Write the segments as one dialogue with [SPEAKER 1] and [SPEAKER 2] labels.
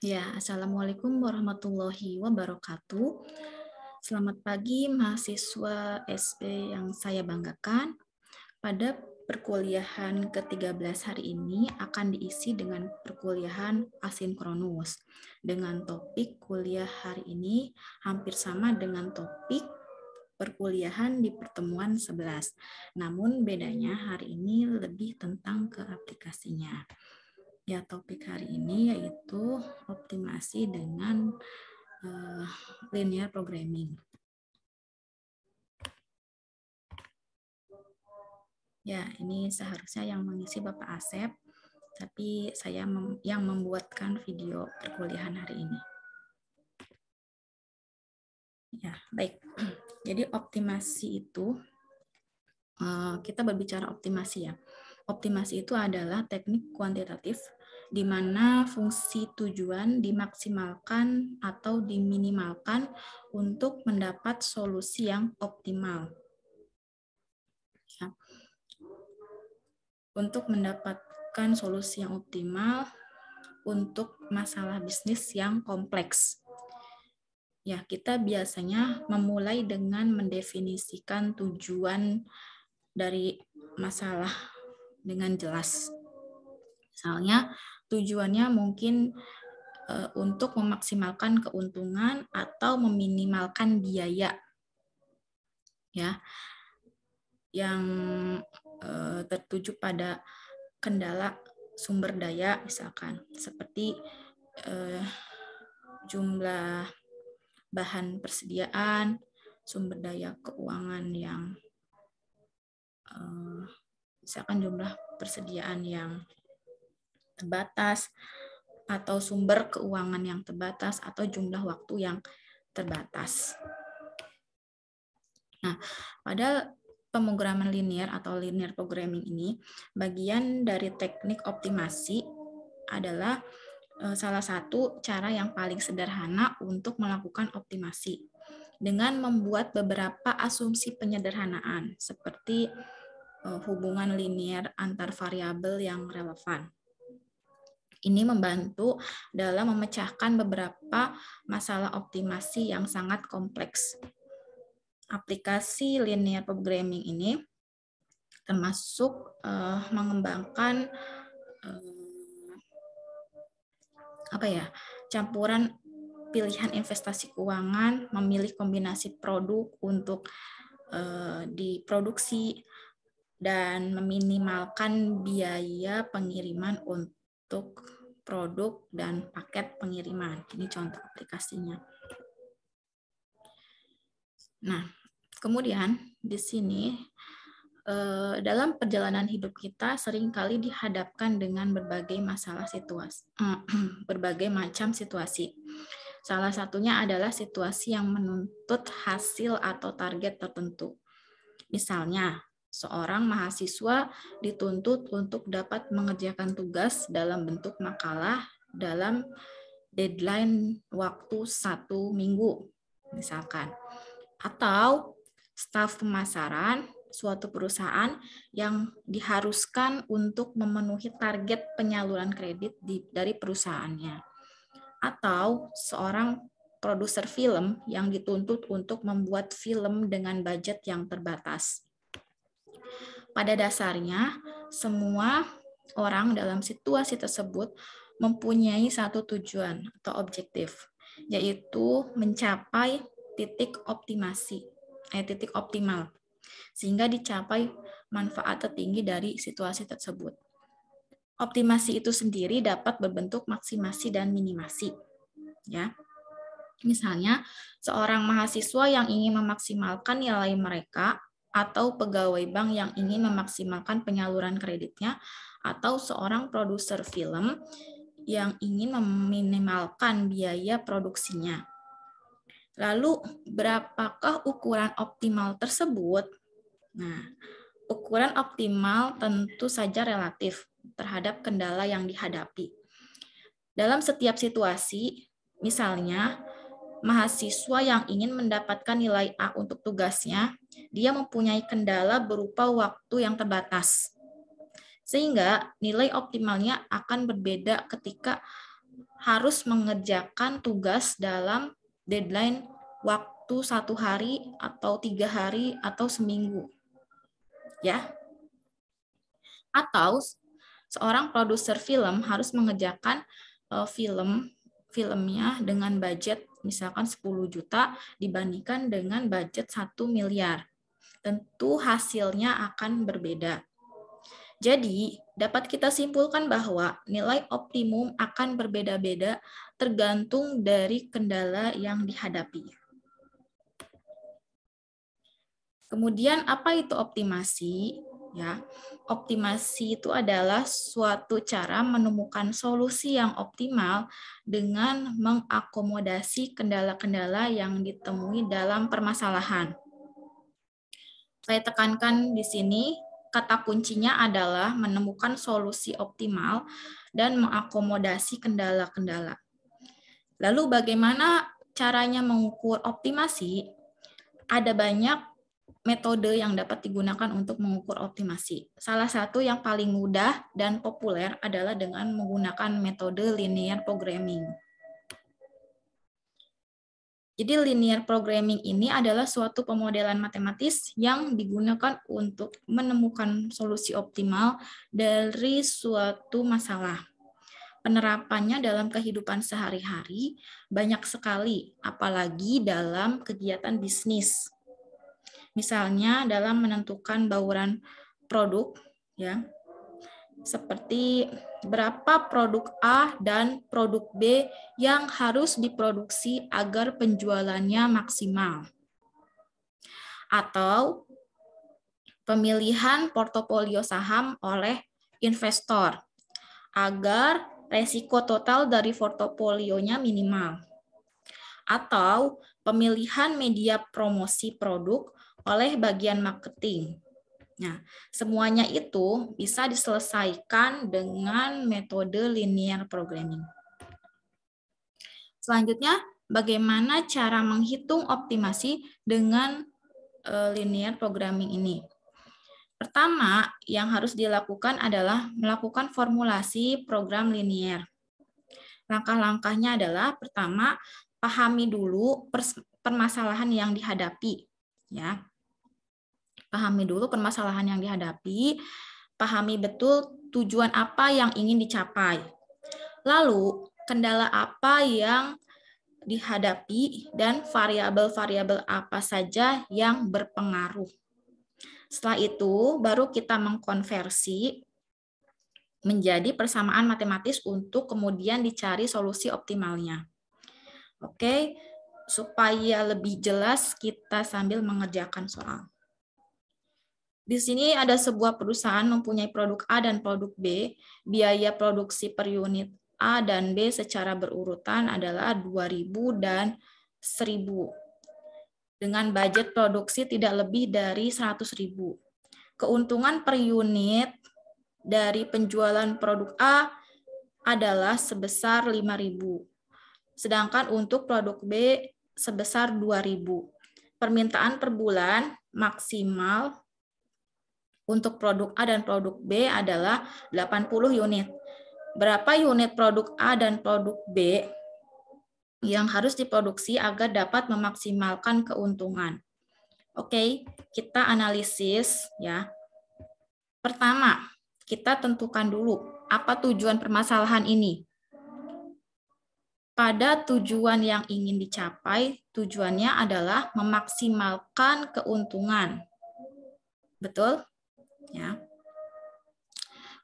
[SPEAKER 1] Ya, Assalamualaikum warahmatullahi wabarakatuh. Selamat pagi mahasiswa SB yang saya banggakan. Pada perkuliahan ke-13 hari ini akan diisi dengan perkuliahan asinkronus. Dengan topik kuliah hari ini hampir sama dengan topik perkuliahan di pertemuan 11. Namun bedanya hari ini lebih tentang ke aplikasinya. Ya, topik hari ini yaitu optimasi dengan linear programming. Ya, ini seharusnya yang mengisi Bapak Asep, tapi saya yang membuatkan video perkuliahan hari ini. Ya, baik. Jadi optimasi itu, kita berbicara optimasi ya. Optimasi itu adalah teknik kuantitatif di mana fungsi tujuan dimaksimalkan atau diminimalkan untuk mendapat solusi yang optimal. Ya. Untuk mendapatkan solusi yang optimal untuk masalah bisnis yang kompleks. Ya, kita biasanya memulai dengan mendefinisikan tujuan dari masalah dengan jelas. Misalnya, tujuannya mungkin untuk memaksimalkan keuntungan atau meminimalkan biaya. Ya. Yang tertuju pada kendala sumber daya misalkan seperti jumlah bahan persediaan, sumber daya keuangan yang misalkan jumlah persediaan yang terbatas atau sumber keuangan yang terbatas atau jumlah waktu yang terbatas. Nah, pada pemrograman linear atau linear programming ini, bagian dari teknik optimasi adalah salah satu cara yang paling sederhana untuk melakukan optimasi dengan membuat beberapa asumsi penyederhanaan seperti hubungan linear antar variabel yang relevan. Ini membantu dalam memecahkan beberapa masalah optimasi yang sangat kompleks. Aplikasi linear programming ini termasuk mengembangkan campuran pilihan investasi keuangan, memilih kombinasi produk untuk diproduksi, dan meminimalkan biaya pengiriman untuk produk dan paket pengiriman. Ini contoh aplikasinya. Nah, kemudian di sini dalam perjalanan hidup kita seringkali dihadapkan dengan berbagai masalah situasi, berbagai macam situasi. Salah satunya adalah situasi yang menuntut hasil atau target tertentu. Misalnya, seorang mahasiswa dituntut untuk dapat mengerjakan tugas dalam bentuk makalah dalam deadline waktu 1 minggu, misalkan. Atau staf pemasaran suatu perusahaan yang diharuskan untuk memenuhi target penyaluran kredit dari perusahaannya. Atau seorang produser film yang dituntut untuk membuat film dengan budget yang terbatas. Pada dasarnya, semua orang dalam situasi tersebut mempunyai satu tujuan atau objektif, yaitu mencapai titik optimasi, titik optimal, sehingga dicapai manfaat tertinggi dari situasi tersebut. Optimasi itu sendiri dapat berbentuk maksimasi dan minimasi. Ya. Misalnya, seorang mahasiswa yang ingin memaksimalkan nilai mereka, atau pegawai bank yang ingin memaksimalkan penyaluran kreditnya, atau seorang produser film yang ingin meminimalkan biaya produksinya. Lalu, berapakah ukuran optimal tersebut? Nah, ukuran optimal tentu saja relatif terhadap kendala yang dihadapi. Dalam setiap situasi, misalnya, mahasiswa yang ingin mendapatkan nilai A untuk tugasnya, dia mempunyai kendala berupa waktu yang terbatas. Sehingga nilai optimalnya akan berbeda ketika harus mengerjakan tugas dalam deadline waktu 1 hari atau 3 hari atau seminggu. Ya. Atau seorang produser film harus mengerjakan filmnya dengan budget misalkan 10 juta dibandingkan dengan budget 1 miliar. Tentu hasilnya akan berbeda. Jadi, dapat kita simpulkan bahwa nilai optimum akan berbeda-beda tergantung dari kendala yang dihadapi. Kemudian, apa itu optimasi? Ya, optimasi itu adalah suatu cara menemukan solusi yang optimal dengan mengakomodasi kendala-kendala yang ditemui dalam permasalahan. Saya tekankan di sini, kata kuncinya adalah menemukan solusi optimal dan mengakomodasi kendala-kendala. Lalu bagaimana caranya mengukur optimasi? Ada banyak metode yang dapat digunakan untuk mengukur optimasi. Salah satu yang paling mudah dan populer adalah dengan menggunakan metode linear programming. Jadi linear programming ini adalah suatu pemodelan matematis yang digunakan untuk menemukan solusi optimal dari suatu masalah. Penerapannya dalam kehidupan sehari-hari banyak sekali, apalagi dalam kegiatan bisnis. Misalnya dalam menentukan bauran produk, ya, seperti berapa produk A dan produk B yang harus diproduksi agar penjualannya maksimal. Atau pemilihan portofolio saham oleh investor agar resiko total dari portofolionya minimal. Atau pemilihan media promosi produk oleh bagian marketing. Nah, semuanya itu bisa diselesaikan dengan metode linear programming. Selanjutnya, bagaimana cara menghitung optimasi dengan linear programming ini? Pertama, yang harus dilakukan adalah melakukan formulasi program linear. Langkah-langkahnya adalah, pertama, pahami dulu permasalahan yang dihadapi. Ya. Pahami dulu permasalahan yang dihadapi, pahami betul tujuan apa yang ingin dicapai. Lalu, kendala apa yang dihadapi dan variabel-variabel apa saja yang berpengaruh. Setelah itu, baru kita mengkonversi menjadi persamaan matematis untuk kemudian dicari solusi optimalnya. Oke, supaya lebih jelas kita sambil mengerjakan soal. Di sini ada sebuah perusahaan mempunyai produk A dan produk B. Biaya produksi per unit A dan B secara berurutan adalah 2.000 dan 1.000. Dengan budget produksi tidak lebih dari 100.000. Keuntungan per unit dari penjualan produk A adalah sebesar 5.000. Sedangkan untuk produk B sebesar 2.000. Permintaan per bulan maksimal untuk produk A dan produk B adalah 80 unit. Berapa unit produk A dan produk B yang harus diproduksi agar dapat memaksimalkan keuntungan? Oke, kita analisis ya. Pertama, kita tentukan dulu apa tujuan permasalahan ini. Pada tujuan yang ingin dicapai, tujuannya adalah memaksimalkan keuntungan. Betul? Ya.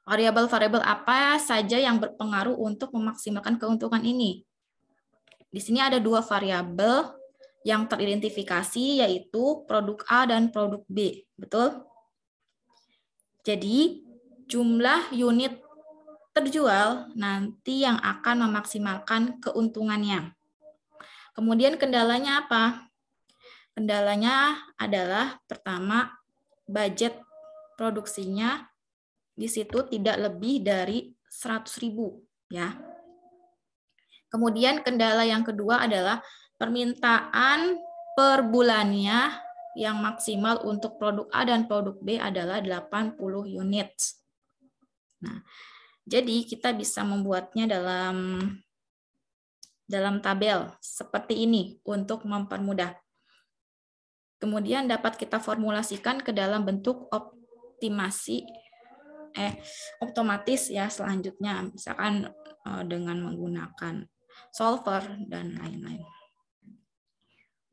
[SPEAKER 1] Variabel-variabel apa saja yang berpengaruh untuk memaksimalkan keuntungan ini? Di sini ada 2 variabel yang teridentifikasi, yaitu produk A dan produk B. Betul? Jadi, jumlah unit terjual nanti yang akan memaksimalkan keuntungannya. Kemudian kendalanya apa? Kendalanya adalah pertama, budget produksinya di situ tidak lebih dari 100.000 ya. Kemudian kendala yang kedua adalah permintaan per bulannya yang maksimal untuk produk A dan produk B adalah 80 unit. Nah, jadi kita bisa membuatnya dalam dalam tabel seperti ini untuk mempermudah. Kemudian dapat kita formulasikan ke dalam bentuk otomatis ya selanjutnya, misalkan dengan menggunakan solver dan lain-lain.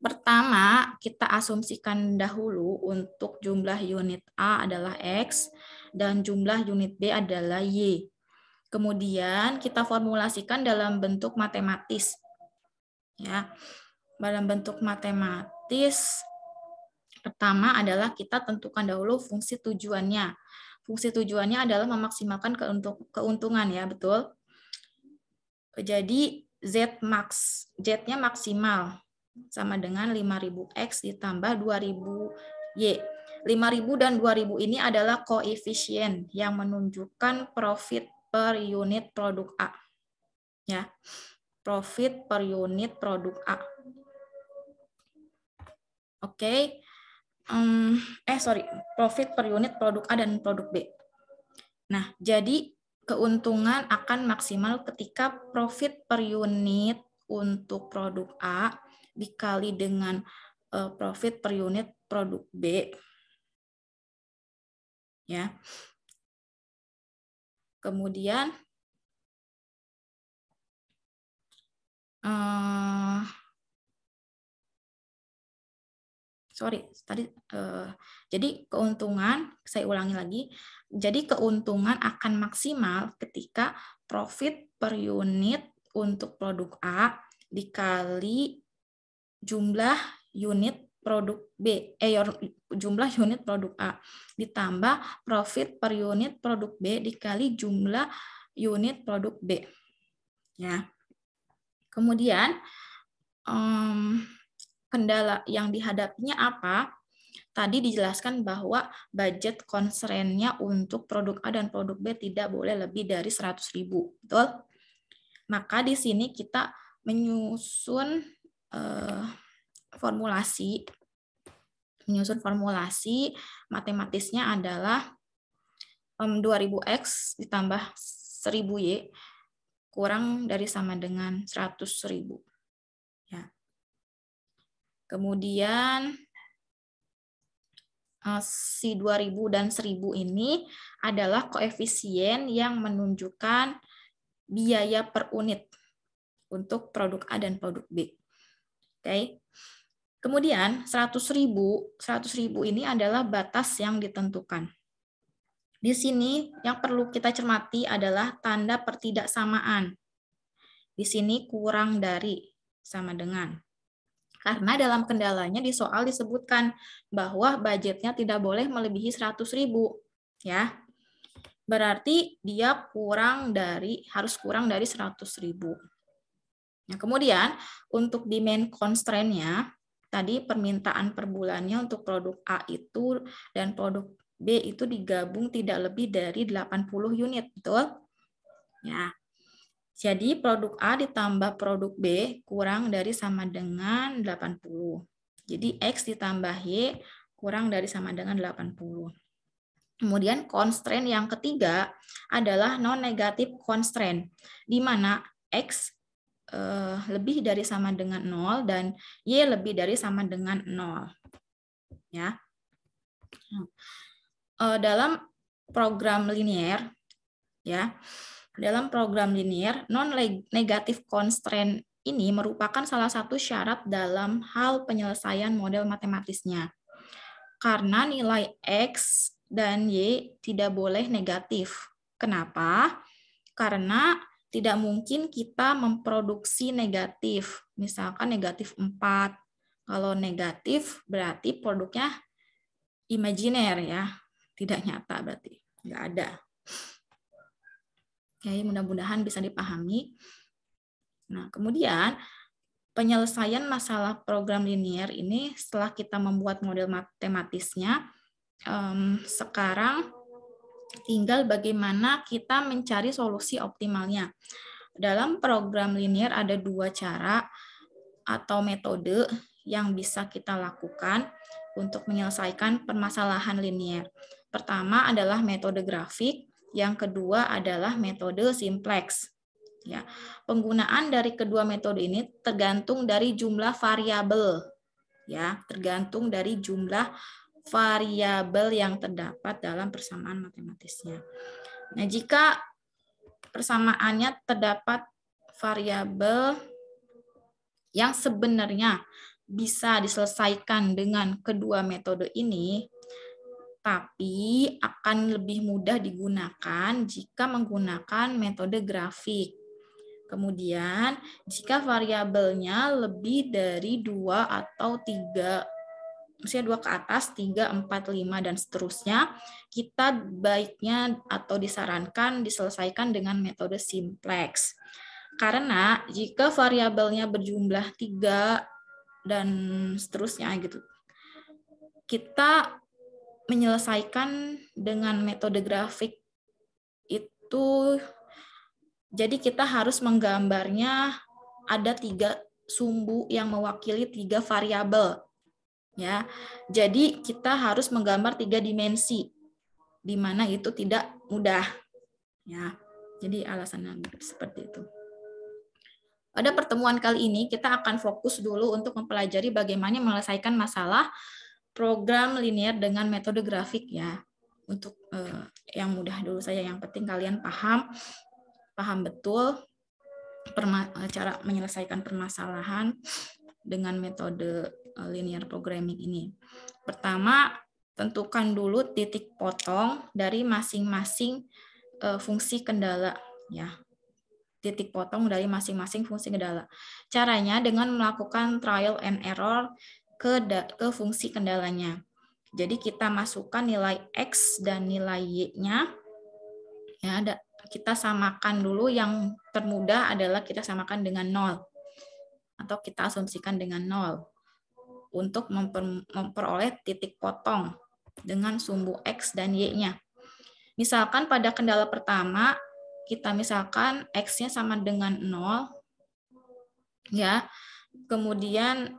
[SPEAKER 1] Pertama, kita asumsikan dahulu untuk jumlah unit A adalah X dan jumlah unit B adalah Y. Kemudian kita formulasikan dalam bentuk matematis. Ya. Dalam bentuk matematis, pertama adalah kita tentukan dahulu fungsi tujuannya. Fungsi tujuannya adalah memaksimalkan keuntungan ya, betul? Jadi Z-nya maksimal sama dengan 5.000X ditambah 2.000Y. 5.000 dan 2.000 ini adalah koefisien yang menunjukkan profit per unit produk A. Ya. Profit per unit produk A. Oke. Profit per unit produk A dan produk B. Nah, jadi keuntungan akan maksimal ketika profit per unit untuk produk A dikali dengan profit per unit produk B. Ya. Kemudian jadi keuntungan, saya ulangi lagi, jadi keuntungan akan maksimal ketika profit per unit untuk produk A dikali jumlah unit produk B, jumlah unit produk A ditambah profit per unit produk B dikali jumlah unit produk B. Ya. Kemudian kendala yang dihadapinya apa? Tadi dijelaskan bahwa budget constraint-nya untuk produk A dan produk B tidak boleh lebih dari 100.000, betul? Maka di sini kita menyusun formulasi matematisnya adalah 2.000X ditambah 1.000Y kurang dari sama dengan 100.000. Ya. Kemudian si 2.000 dan 1.000 ini adalah koefisien yang menunjukkan biaya per unit untuk produk A dan produk B. Oke. Kemudian 100.000 ini adalah batas yang ditentukan. Di sini yang perlu kita cermati adalah tanda pertidaksamaan. Di sini kurang dari sama dengan. Karena dalam kendalanya di soal disebutkan bahwa budgetnya tidak boleh melebihi 100.000. Ya. Berarti dia harus kurang dari 100.000. Nah, kemudian untuk demand constraint-nya, tadi permintaan per bulannya untuk produk A itu dan produk B itu digabung tidak lebih dari 80 unit, betul? Ya. Jadi produk A ditambah produk B kurang dari sama dengan 80. Jadi X ditambah Y kurang dari sama dengan 80. Kemudian constraint yang ketiga adalah non-negative constraint, di mana X lebih dari sama dengan 0 dan Y lebih dari sama dengan 0. Ya. Dalam program linear, ya, dalam program linear, non-negative constraint ini merupakan salah satu syarat dalam hal penyelesaian model matematisnya. Karena nilai X dan Y tidak boleh negatif. Kenapa? Karena tidak mungkin kita memproduksi negatif. Misalkan negatif 4. Kalau negatif berarti produknya imajiner ya. Tidak nyata berarti. Nggak ada. Oke, mudah-mudahan bisa dipahami. Nah, kemudian penyelesaian masalah program linear ini setelah kita membuat model matematisnya, sekarang tinggal bagaimana kita mencari solusi optimalnya. Dalam program linear ada dua cara atau metode yang bisa kita lakukan untuk menyelesaikan permasalahan linear. Pertama adalah metode grafik, yang kedua adalah metode simplex. Ya, penggunaan dari kedua metode ini tergantung dari jumlah variabel. Ya, tergantung dari jumlah variabel yang terdapat dalam persamaan matematisnya. Nah, jika persamaannya terdapat variabel yang sebenarnya bisa diselesaikan dengan kedua metode ini, tapi akan lebih mudah digunakan jika menggunakan metode grafik. Kemudian, jika variabelnya lebih dari 2 atau 3, misalnya 2 ke atas, 3, 4, 5, dan seterusnya, kita baiknya atau disarankan diselesaikan dengan metode simplex. Karena jika variabelnya berjumlah 3 dan seterusnya gitu, kita menyelesaikan dengan metode grafik itu, jadi kita harus menggambarnya ada 3 sumbu yang mewakili 3 variabel. Ya, jadi kita harus menggambar 3 dimensi, di mana itu tidak mudah. Ya, jadi alasannya seperti itu. Pada pertemuan kali ini kita akan fokus dulu untuk mempelajari bagaimana menyelesaikan masalah program linear dengan metode grafik ya. Untuk yang mudah dulu saja, yang penting kalian paham betul cara menyelesaikan permasalahan dengan metode linear programming ini. Pertama, tentukan dulu titik potong dari masing-masing fungsi kendala ya. Titik potong dari masing-masing fungsi kendala. Caranya dengan melakukan trial and error ke fungsi kendalanya. Jadi kita masukkan nilai X dan nilai Y-nya. Ya, kita samakan dulu, yang termudah adalah kita samakan dengan 0. Atau kita asumsikan dengan 0. Untuk memperoleh titik potong dengan sumbu X dan Y-nya. Misalkan pada kendala pertama, kita misalkan X-nya sama dengan 0, ya. Kemudian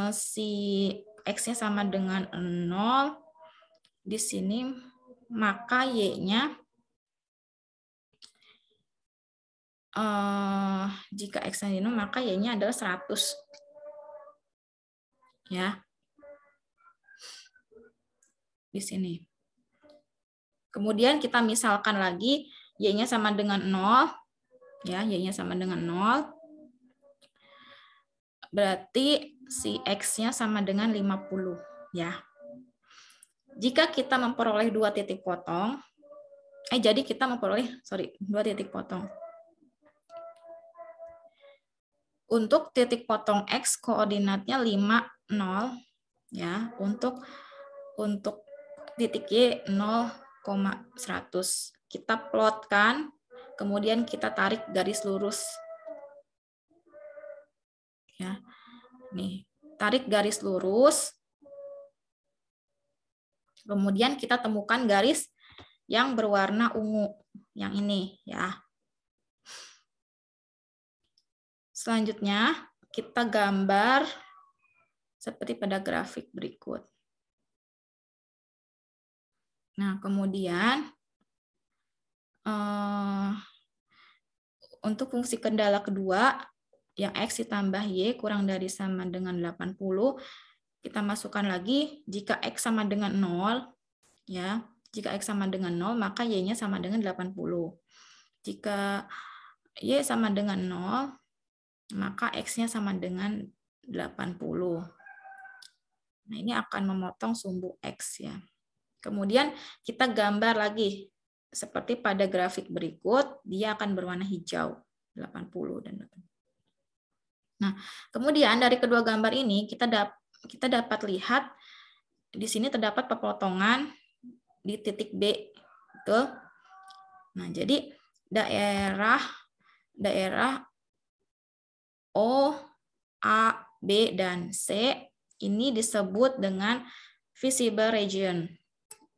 [SPEAKER 1] si X-nya sama dengan 0 di sini, maka Y-nya jika X-nya 0, maka Y-nya adalah 100. Ya. Di sini. Kemudian kita misalkan lagi Y-nya sama dengan 0. Ya, Y-nya sama dengan 0. Berarti si X-nya sama dengan 50. Ya. Jika kita memperoleh 2 titik potong, jadi kita memperoleh, 2 titik potong. Untuk titik potong X koordinatnya 5, 0. Ya, untuk titik Y 0,100. Kita plotkan, kemudian kita tarik garis lurus. Ya. Nih, tarik garis lurus. Kemudian kita temukan garis yang berwarna ungu, yang ini ya. Selanjutnya kita gambar seperti pada grafik berikut. Nah, kemudian untuk fungsi kendala kedua, yang X ditambah Y kurang dari sama dengan 80, kita masukkan lagi, jika X sama dengan 0, ya, jika X sama dengan 0, maka Y-nya sama dengan 80. Jika Y sama dengan 0, maka X-nya sama dengan 80. Nah, ini akan memotong sumbu X ya. Kemudian kita gambar lagi seperti pada grafik berikut, dia akan berwarna hijau, 80 dan 80. Nah, kemudian dari kedua gambar ini kita dapat lihat di sini terdapat pepotongan di titik B. Betul? Nah, jadi daerah O, A, B, dan C ini disebut dengan visible region,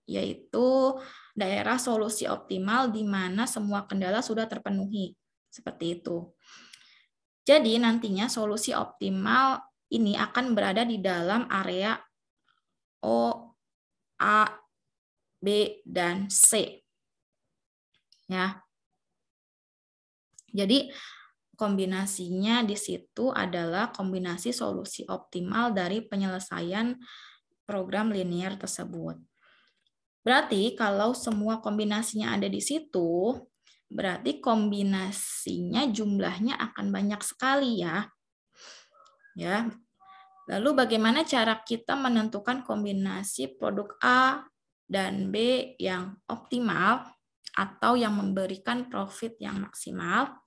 [SPEAKER 1] yaitu daerah solusi optimal di mana semua kendala sudah terpenuhi. Seperti itu. Jadi nantinya solusi optimal ini akan berada di dalam area O, A, B, dan C. Ya. Jadi kombinasinya di situ adalah kombinasi solusi optimal dari penyelesaian program linear tersebut. Berarti kalau semua kombinasinya ada di situ, berarti kombinasinya jumlahnya akan banyak sekali ya. Ya. Lalu bagaimana cara kita menentukan kombinasi produk A dan B yang optimal atau yang memberikan profit yang maksimal?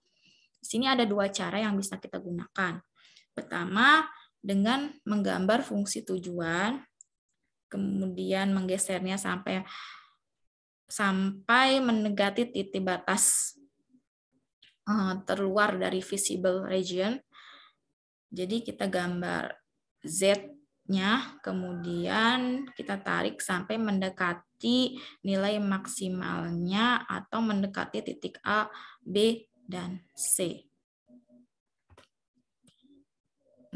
[SPEAKER 1] Di sini ada dua cara yang bisa kita gunakan. Pertama, dengan menggambar fungsi tujuan, kemudian menggesernya sampai mendekati titik batas terluar dari visible region. Jadi kita gambar Z-nya, kemudian kita tarik sampai mendekati nilai maksimalnya atau mendekati titik A, B, dan C.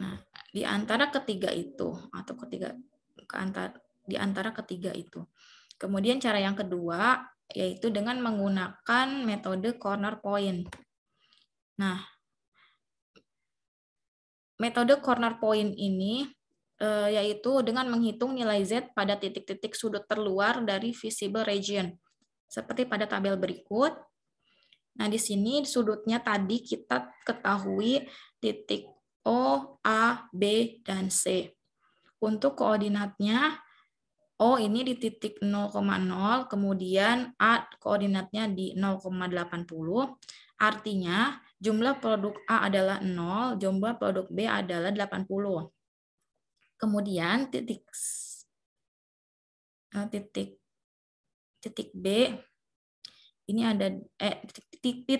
[SPEAKER 1] Nah, di antara ketiga itu atau di antara ketiga itu. Kemudian cara yang kedua yaitu dengan menggunakan metode corner point. Nah, metode corner point ini yaitu dengan menghitung nilai Z pada titik-titik sudut terluar dari visible region. Seperti pada tabel berikut. Nah, di sini sudutnya tadi kita ketahui titik O, A, B, dan C. Untuk koordinatnya, O ini di titik 0,0, kemudian A koordinatnya di 0,80. Artinya, jumlah produk A adalah 0, jumlah produk B adalah 80. Kemudian titik B ini ada titik B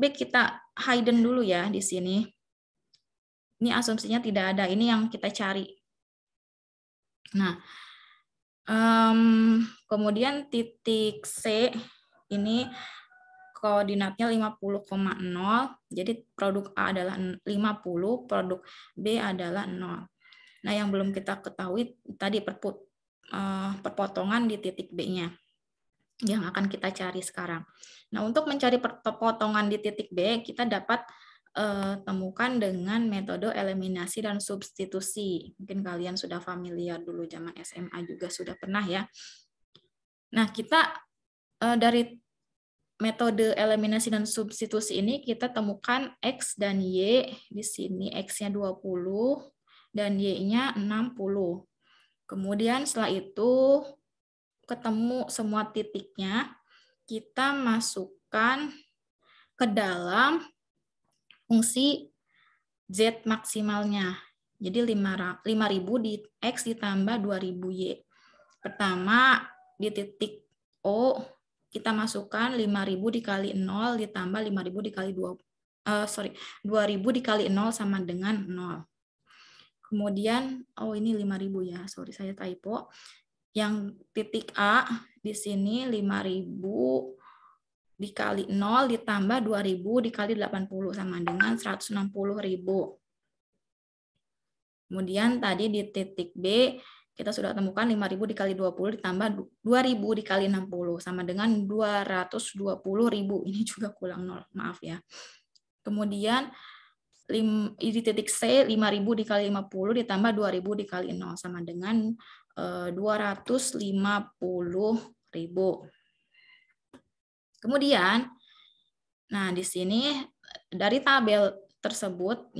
[SPEAKER 1] kita hidden dulu ya di sini. Ini asumsinya tidak ada, ini yang kita cari. Nah, kemudian titik C ini koordinatnya 50,0, jadi produk A adalah 50, produk B adalah 0. Nah, yang belum kita ketahui tadi perpotongan di titik B-nya yang akan kita cari sekarang. Nah, untuk mencari perpotongan di titik B, kita dapat temukan dengan metode eliminasi dan substitusi. Mungkin kalian sudah familiar dulu zaman SMA juga sudah pernah ya. Nah, kita dari metode eliminasi dan substitusi ini kita temukan X dan Y. Di sini X-nya 20 dan Y-nya 60. Kemudian setelah itu ketemu semua titiknya, kita masukkan ke dalam fungsi Z maksimalnya. Jadi 5.000 di X ditambah 2.000 Y. Pertama, di titik O, kita masukkan 5.000 dikali 0 ditambah 5.000 dikali 2.000 dikali 0 sama dengan 0. Kemudian, ini 5.000 ya, sorry saya typo. Yang titik A, di sini 5.000 dikali 0 ditambah 2.000 dikali 80 sama dengan 160.000. Kemudian tadi di titik B kita sudah temukan 5.000 dikali 20 ditambah 2.000 dikali 60 sama dengan 220.000. Ini juga kurang 0, maaf ya. Kemudian di titik C 5.000 dikali 50 ditambah 2.000 dikali 0 sama dengan 250.000. Kemudian, nah di sini dari tabel tersebut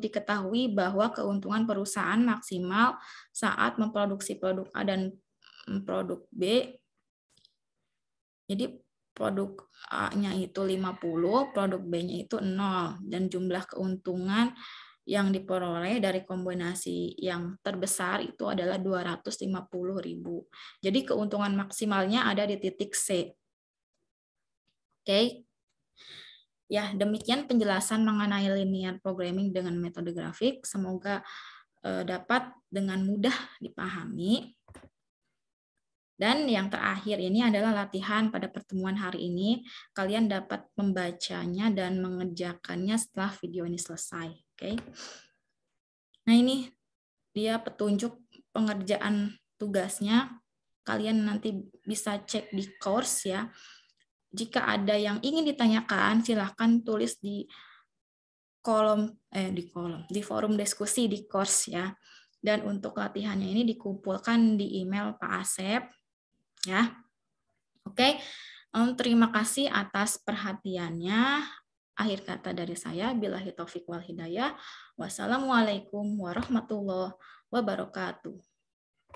[SPEAKER 1] diketahui bahwa keuntungan perusahaan maksimal saat memproduksi produk A dan produk B. Jadi produk A-nya itu 50, produk B-nya itu 0 dan jumlah keuntungan yang diperoleh dari kombinasi yang terbesar itu adalah 250.000. Jadi keuntungan maksimalnya ada di titik C. Oke. Ya, demikian penjelasan mengenai linear programming dengan metode grafik. Semoga dapat dengan mudah dipahami. Dan yang terakhir ini adalah latihan pada pertemuan hari ini. Kalian dapat membacanya dan mengerjakannya setelah video ini selesai. Oke. Nah, ini dia petunjuk pengerjaan tugasnya. Kalian nanti bisa cek di course ya. Jika ada yang ingin ditanyakan, silahkan tulis di di forum diskusi di course ya. Dan untuk latihannya ini dikumpulkan di email Pak Asep ya. Oke, terima kasih atas perhatiannya. Akhir kata dari saya, billahi taufik wal hidayah. Wassalamualaikum warahmatullahi wabarakatuh.